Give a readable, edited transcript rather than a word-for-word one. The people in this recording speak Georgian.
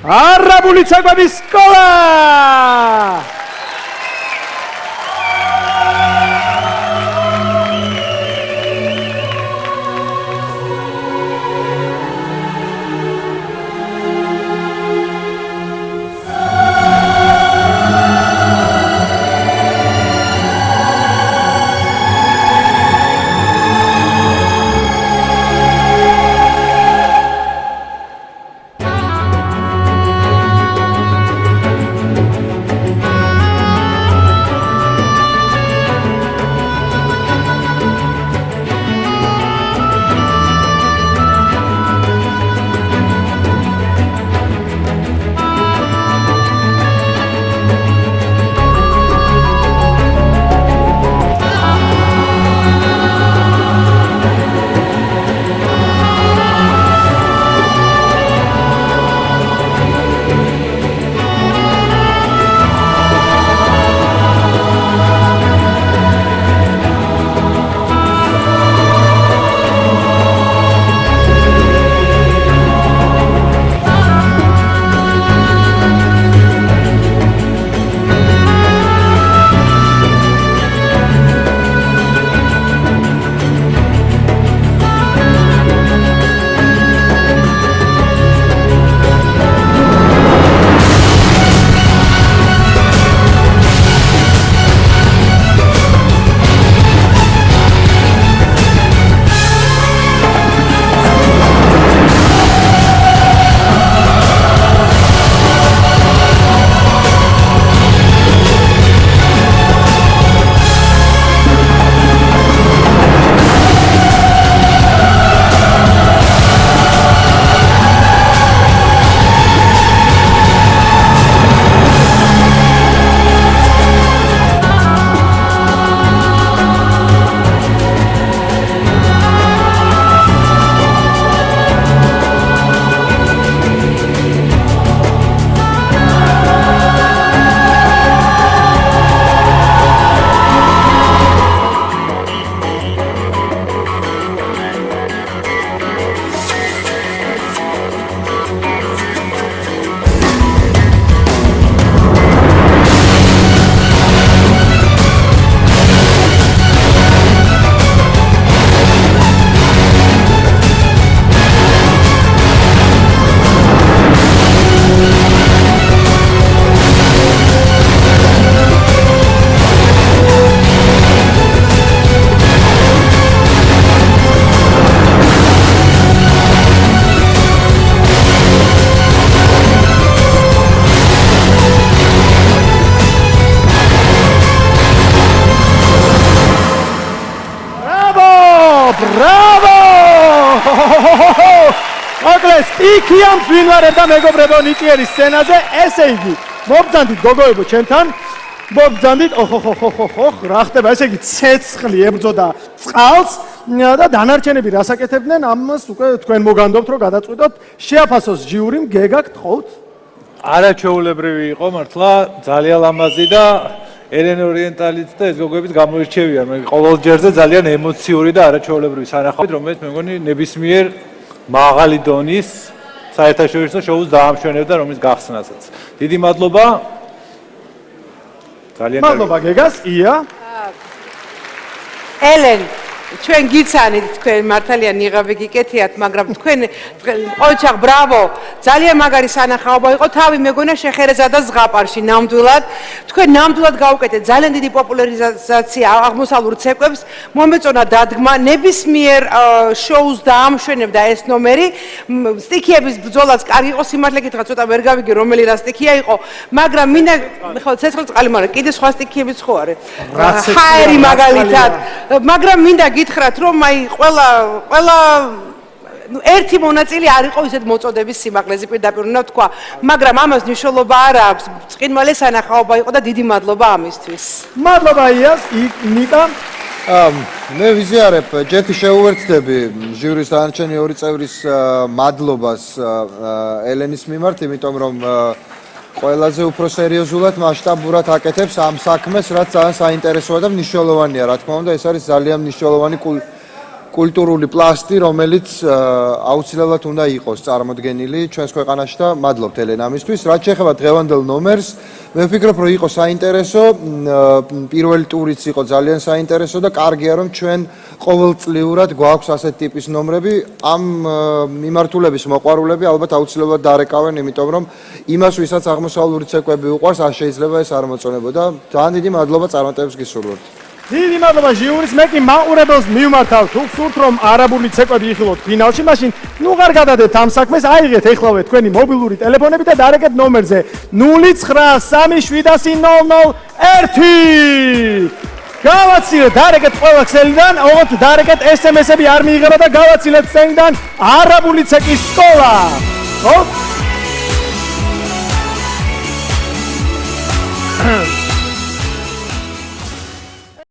არაბული ცეკვების სკოლა. მოკლეს სტიქია მძვინვარებდა მეგობრებო ნიკიერის სცენაზე, ესე იგი მობრძანდით გოგოებო ჩემთან, მობრძანდით რა ხდება, ესე იგი ცეცხლი ებრძოდა წყალს და დანარჩენები რას აკეთებდნენ, ამას უკვე თქვენ მოგანდობთ რომ გადაწყვიტოთ, შეაფასოს ჟიურიმ, გეგა გთხოვთ? არაჩვეულებრივი იყო მართლა, ძალიან ლამაზი და ელენ ორიენტალიც და ეს გოგოებიც გამოირჩევიან, მე ყოველ ჯერზე ძალიან ემოციური და არაჩვეულებრივი სანახავთ, რომელიც მე მგონი ნებისმიერ მაღალი დონის საერთაშორისო შოუს დაამშვენებდა, რომლის გახსნასაც. დიდი მადლობა. ძალიან მადლობა გეგას, ია. ელენ, ჩვენ გიცანით, თქვენ მართალია ნიღაბი გიკეთიათ, მაგრამ თქვენ ყოჩაღ, ბრავო, ძალიან მაგარი სანახაობა იყო, თავი მეგონა შეხერეზა და ზღაპარში ნამდვილად. თქვენ ნამდვილად გაუკეთეთ, ძალიან დიდი პოპულარიზაცია აღმოსავლურ ცეკვებს, მომეწონა დადგმა, ნებისმიერ შოუს დაამშვენებდა ეს ნომერი. სტიქიების ბრძოლაც კარგი იყო, სიმართლე გითხრათ, ცოტა ვერ გავიგე რომელი რა სტიქია იყო, მაგრამ მინდა ხო ცეცხლ წყალი, მაგრამ კიდე სხვა სტიქიებიც ხო არის. ჰაერი მაგალითად, მაგრამ მინდა გითხრათ რომ აი ყველა ერთი მონაწილე არ იყო ისეთ მოწოდების სიმაღლეზე პირდაპირ უნდა თქვა, მაგრამ ამას მნიშვნელობა არ აქვს. წყინვალე სანახაობა იყო და დიდი მადლობა ამისთვის. მადლობა იას, ნიკა. მე ვიზიარებ, ჯეთი შეუერთდები ჟიურის დანარჩენი ორი წევრის მადლობას ელენის მიმართ, იმიტომ რომ ყველაზე უფრო სერიოზულად მასშტაბურად აკეთებს ამ საქმეს, რაც ძალიან საინტერესოა და მნიშვნელოვანია, რა თქმა უნდა, ეს არის ძალიან მნიშვნელოვანი კულტურული პლასტი, რომელიც აუცილებლად უნდა იყოს წარმოდგენილი ჩვენს ქვეყანაში და მადლობთ ელენა ამისთვის. რაც შეეხება დღევანდელ ნომერს, მე ვფიქრობ, რომ იყო საინტერესო, პირველი ტურიც იყო ძალიან საინტერესო და კარგია, რომ ჩვენ ყოველწლიურად გვაქვს ასეთ ტიპის ნომრები. ამ მიმართულების მოყვარულები ალბათ აუცილებლად დარეკავენ, იმიტომ რომ იმას, ვისაც აღმოსავლური ცეკვები უყვარს, არ შეიძლება ეს არ მოწონებოდა. ძალიან დიდი მადლობა წარმატებებს გისურვებთ. დიდი მადლობა ჟიურის, მე კი მაყურებელს მივმართავ, თუ გსურთ რომ არაბული ცეკვები იხილოთ ფინალში, მაშინ ნუ ღარ გადადეთ ამ საქმეს, აიღეთ ეხლავე თქვენი მობილური ტელეფონები და დარეკეთ ნომერზე 09370001. გავაცილეთ, დარეკეთ ყველა ქსელიდან, ოღონდ დარეკეთ SMS-ები არ მიიღება და გავაცილეთ სცენიდან არაბული ცეკვის სკოლა. ხო?